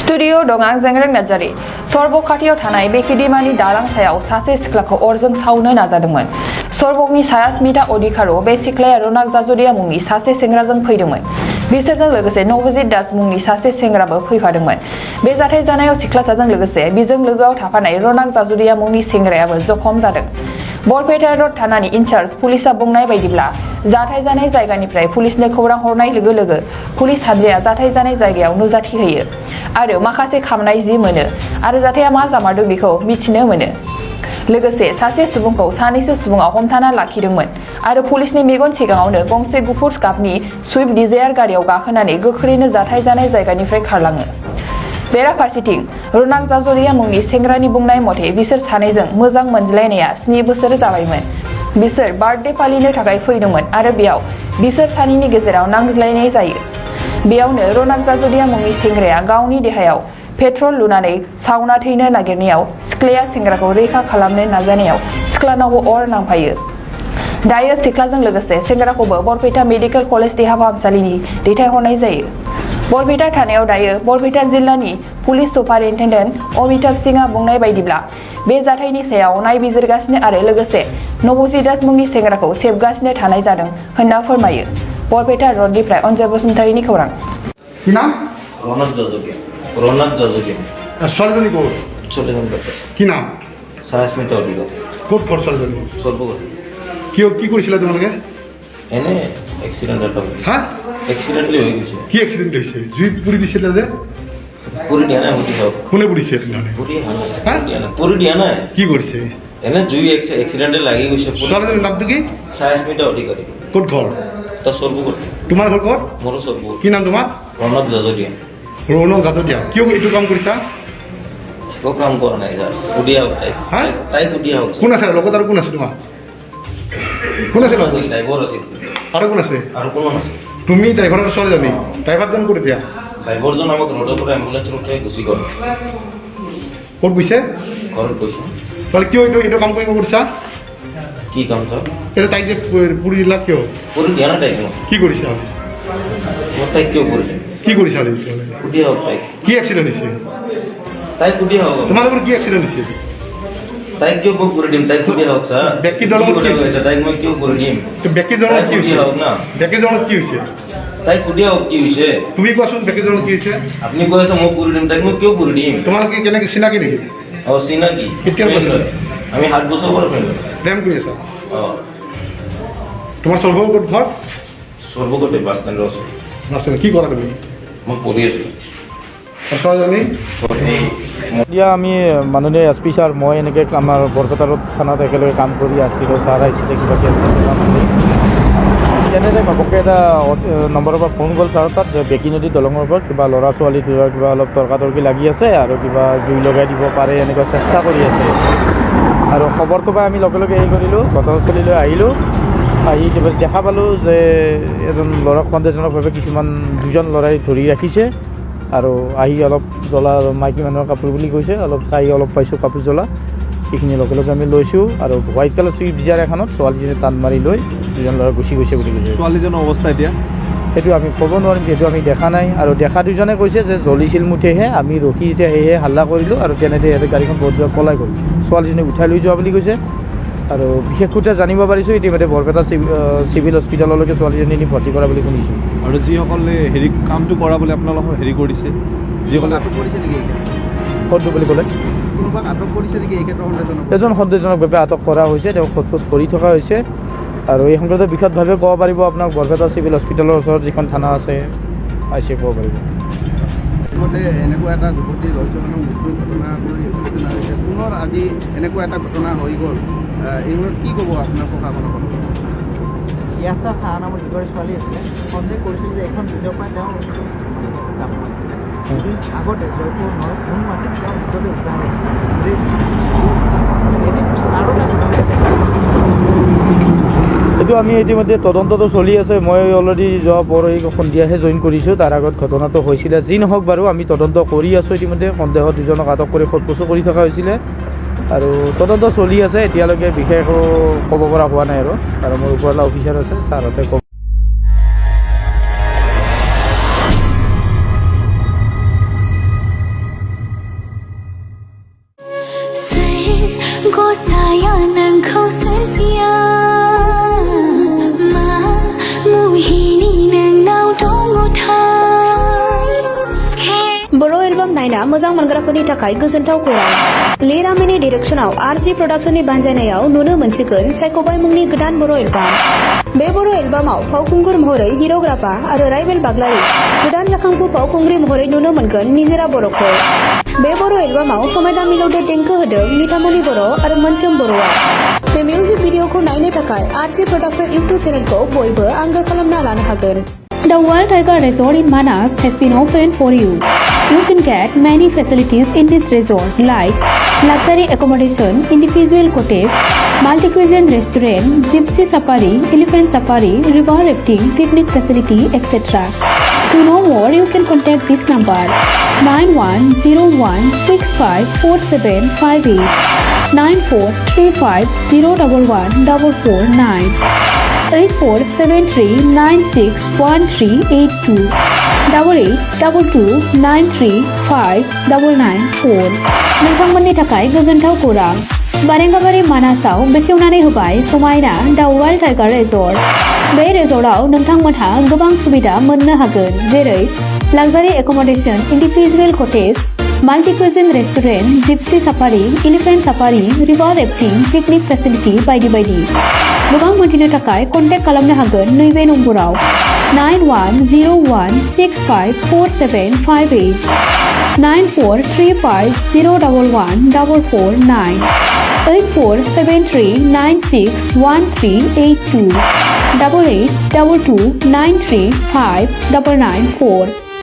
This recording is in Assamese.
स्टुडिअ दं आं जेंग्रें नार्जारी सरबक खाथियाव थानाय बेकिदिमानि दालां सायाव सासे सिख्लाखौ अरजों सावनो नाजादोंमोन। सरबकनि साया स्मिता अधिकार बे सिख्लाया रौनक जाजरिया मुंनि सासे सेंग्राजों फैदोंमोन। बिसोरजों लोगोसे नवजित दास मुंनि सासे सेंग्राबो फैफादोंमोन। बे जाथाय जानायाव सिख्लासाजों लोगोसे बिजों लोगोआव थाफानाय रौनक जाजरिया मुंनि सेंग्रायाबो जखम जादों। बरपेटा रोड थानानि इनचार्ज पुलिसा बुंनाय बायदिब्ला जाथाय जानाय जायगानिफ्राय पुलिसनो खौरां हरनाय लोगो लोगो पुलिस हानजाया जाथाय जानाय जायगायाव नुजाथि होयो आरो माखासे खामनाय जि मोनो आरो जाथाया मा जामारदों बेखौ मिथिनो मोनो। लोगोसे सासे सुबुंखौ सानैसो सुबुङा हमथाना लाखिदोंमोन आरो पुलिसनि मेगन सिगाङावनो गंसे गुफुर गाबनि स्विफ्ट डिजायार गारियाव गाखोनानै गोख्रैनो जाथाय जानाय जायगानिफ्राय खारलाङो। बेराफारसेथिं रौनक जाजरिया मुंनि सेंग्रानि बुंनाय मथे बिसोर सानैजों मोजां मोनज्लायनाया 7 बोसोर जाबायमोन। बिसोर बार्थडे फालिनो थाखाय फैदोंमोन आरो बेयाव बिसोर सानैनि गेजेराव नांज्लायनाय जायो। बेयावनो रौनक जाजरिया मुंनि सेंग्राया गावनि देहायाव पेट्रल लुनानै सावना थैनो नागिरनायाव सिख्लाया सेंग्राखौ रैखा खालामनो नाजानायाव सिख्लानावबो अर नांफायो। दायो सिख्लाजों लोगोसे सेंग्राखौबो बरपेटा मेडिकेल कलेज देहा फाहामसालिनि दैथायहरनाय जायो। बरपेटा थानायाव दायो बरपेटा जिल्लानि पुलिस सुपारिन्टेन्डेन्ट अमिताभ सिंहआ बुंनाय बायदिब्ला बे जाथायनि सायाव नायबिजिरगासिनो आरो लोगोसे नवजित दास मुंनि सेंग्राखौ सेबगासिनो थानाय जादों होनना फोरमायो। बरपेटा रोडनिफ्राय अनजय बसुमतारीनि खौरां। কি নাম? রৌনক জাজরিয়া ছোৱালীজনী ক'ত? ছোৱালীজন কি নাম? সায়া স্মিতা অধিকাৰ ক'ত ঘৰ ছোৱালীজনী? সৰ্বগতি কি কৰিছিলা তোমালোকে? এনে এক্সিডেন্ট এটা হা? এক্সিডেন্টলি হৈ গৈছে। কি এক্সিডেণ্ট হৈছে? জুই পুৰি দিছিলে যে? পুৰি দিয়া নাই সুধি চাওক। কোনে পুৰিছে তেনেহ'লে? পুৰি হা? দিয়া নাই পুৰি দিয়া নাই। কি কৰিছে? এনে জুই এক্সিডেন্টে লাগি গৈছে। ছোৱালীজনীৰ নামটো কি? সায়া স্মিতা অধিকাৰী ক'ত ঘৰ? তা সৰ্বগতি তোমাৰ ঘৰ ক'ত? মোৰো সৰ্বগতি। কি নাম তোমাৰ? ৰৌনক জাজৰিয়া ৰৌনক জাজৰিয়া। কিয় এইটো কাম কৰিছা? একো কাম কৰা নাই যা সুধিয়া হোক হা? তাই সুধিয়া হোক। কোন আছে লগত আৰু কোন আছে তোমাৰ? কোন আছে লগত? ড্ৰাইভাৰ আছিল আৰু কোন আছে? আৰু কোনো নাছিল। তুমি ড্ৰাইভাৰৰ ছোৱালীজনী? ড্ৰাইভাৰজন ক'ত এতিয়া? ড্ৰাইভাৰজন আমাক ৰোডৰ পৰা এম্বুলেঞ্চত উঠাই গুচি গ'ল। ক'ত গৈছে? ঘৰত গৈছে। তাহলে কিয় এইটো কাম কৰিব কৰিছা? কি কাম ছাৰ? এটা তাইক যে পুৰি দিলা কিয়? পুৰি দিয়া নাই তাইক কি কৰিছা? মই তাইক কিয় কৰিছে কি কৰিছা? সুধিয়া হোক তাইক। কি এক্সিডেণ্ট হৈছে? তাইক সুধিয়া হোক। তোমালোকৰ কি এক্সিডেণ্ট হৈছে? তাইক কিয় বুক কৰি দিম? তাইক সুধিয়া হোক ছাৰ। ব্যক্তিৰ দলত কি হৈছে? তাইক মই কিয় কৰি দিম? ব্যক্তিৰ দলত কি হৈছে? হোক না ব্যক্তিৰ দলত কি হৈছে? তাইক সুধিয়া হোক কি হৈছে। তুমি কোৱাচোন ব্যক্তিৰ দলত কি হৈছে? আপুনি কৈ আছে মই কৰি দিম, তাইক মই কিয় কৰি দিম? তোমালোকে কেনেকৈ চিনাকি নেকি? অঁ চিনাকি। কেতিয়া কৈছিলা? আমি 7 বছৰ পৰা ফ্ৰেণ্ড। প্ৰেম কৰি আছা? অঁ তোমাৰ সৰ্বগত ঘৰ? সৰ্বগতি বাছ ষ্টেণ্ডৰ ওচৰত। নাছিলে কি কৰা তুমি? মই পঢ়ি আছোঁ। ছোৱালীজনী এতিয়া আমি মাননীয় এছ পি ছাৰ মই এনেকৈ আমাৰ বৰপেটা ৰোড থানাত একেলগে কাম কৰি আছিলোঁ। ছাৰ আহিছিলে কিবা তেনেকৈ ঘপককৈ এটা নম্বৰৰ পৰা ফোন গ'ল ছাৰ তাত যে বেকী নদী দলঙৰ ওপৰত কিবা ল'ৰা ছোৱালী দুটা কিবা অলপ তৰ্কাতৰ্কি লাগি আছে আৰু কিবা জুই লগাই দিব পাৰে এনেকুৱা চেষ্টা কৰি আছে। আৰু খবৰটো পাই আমি লগে লগে হেৰি কৰিলোঁ, ঘটনাস্থলীলৈ আহিলোঁ। আহি দেখা পালোঁ যে এজন ল'ৰাক সন্দেহজনকভাৱে দুজন ল'ৰাই ধৰি ৰাখিছে আৰু আহি অলপ জ্বলা মাইকী মানুহৰ কাপোৰ বুলি কৈছে, অলপ চাই অলপ পাইছোঁ কাপোৰ জ্বলা। সেইখিনি লগে লগে আমি লৈছোঁ আৰু হোৱাইট কালাৰ চুইফ্ট ডিজায়াৰ এখনত ছোৱালীজনী টান মাৰি লৈ দুজন ল'ৰা গুচি গৈছে বুলি কৈছে। ছোৱালীজনৰ অৱস্থা এতিয়া সেইটো আমি ক'ব নোৱাৰিম, যিহেতু আমি দেখা নাই। আৰু দেখা দুজনে কৈছে যে জ্বলিছিল মুঠেহে, আমি ৰখি এতিয়া সেয়েহে হাল্লা কৰিলোঁ আৰু তেনেতে সিহঁতে গাড়ীখন বদলাই পলাই গ'ল। ছোৱালীজনীক উঠাই লৈ যোৱা বুলি কৈছে। আৰু বিশেষ সূত্ৰে জানিব পাৰিছোঁ ইতিমধ্যে বৰপেটা চিভিল হস্পিটেললৈকে ছোৱালীজনী নি ভৰ্তি কৰা বুলি শুনিছোঁ। আৰু যিসকলে কামটো কৰা বুলি আপোনালোকৰ কৰিছে, যিসকলে ক'তো বুলি ক'লে এজন সন্দেহজনকভাৱে আটক কৰা হৈছে, তেওঁক সোধপোছ কৰি থকা হৈছে। আৰু এই সংক্ৰান্তত বিশদভাৱে ক'ব পাৰিব আপোনাক বৰপেটা চিভিল হস্পিটেলৰ ওচৰত যিখন থানা আছে আহিছে ক'ব পাৰিব। এনেকুৱা এটা যুৱতী ৰহস্যজনক মৃত্যুৰ ঘটনা হৈছে, পুনৰ আজি এনেকুৱা এটা ঘটনা হৈ গ'ল, এইবোৰত কি ক'ব আপোনাৰ প্ৰশাসনৰ? ইয়াছা চাহ নামৰ যিগৰাকী ছোৱালী আছিলে, সন্দেহ কৰিছিল যে এখন ভিডিঅ' পাই তেওঁ আগতে জয়পুৰ ফোন মাতি তেওঁ মৃতদেহ উদ্ধাৰ এইটো আমি ইতিমধ্যে তদন্তটো চলি আছে। মই অলৰেডি যোৱা পৰহি সন্ধিয়াহে জইন কৰিছোঁ। তাৰ আগত ঘটনাটো হৈছিলে। যি নহওক বাৰু আমি তদন্ত কৰি আছোঁ। ইতিমধ্যে সন্দেহ দুজনক আটক কৰি সোধপোছো কৰি থকা হৈছিলে আৰু তদন্ত চলি আছে। এতিয়ালৈকে বিশেষ একো ক'ব পৰা হোৱা নাই আৰু মোৰ ওপৰৱালা অফিচাৰ আছে, ছাৰহঁতে ক'ব। Gosaya nangkau sersia Ma muhini nang nau dongo thai बर' एलबाम नायना मोजां मोनग्राफोरनि थाखाय गोजोनथाव खौरां लिरामिनि डिरेक्शनाव आरसि प्रडाक्शननि बानजायनायाव नुनो मोनसिगोन सायख'बाय मुंनि गोदान बर' एलबाम बे बर' एलबामाव फावखुंगुर महरै हिर'ग्राफा आरो राइबेल बाग्लारि गोदान जाखांफु फावखुंग्रि महरै नुनो मोनगोन निजोरा बर'खौ बे बर' एलबामाव समायना मिलौदो देंखो होदों निथामनि बर' आरो मोनसोम बर'आ बे मिउजिक भिडिअखौ नायनो थाखाय आरसि प्रडाक्शन इउटुब चेनेलखौ बयबो आंगो खालामना लानो हागोन The Wild Tiger Resort in Manas has been opened for you. You can get many facilities in this resort like luxury accommodation, individual cottage, multi-cuisine restaurant, gypsy safari, elephant safari, river rafting, picnic facility, etc. To know more, you can contact this number 9101654758 9435011449 8473961382 8822935994 नोंथांमोननि थाखाय गोजोनथाव खौरां बारेंगाबारि मानासाव बेखेवनानै होबाय समायना दा वाइल्ड टाइगार रेजर्ट बे रेजर्टआव नोंथांमोनहा गोबां सुबिदा मोननो हागोन जेरै luxury accommodation individual cottage multi cuisine restaurant gypsy safari elephant safari river rafting picnic facility बायदि बायदि गोबां मोनथिनो थाखाय कन्टेक्ट खालामनो हागोन नैबे नम्बराव 9101654758 9435011449 8473961382 8822935994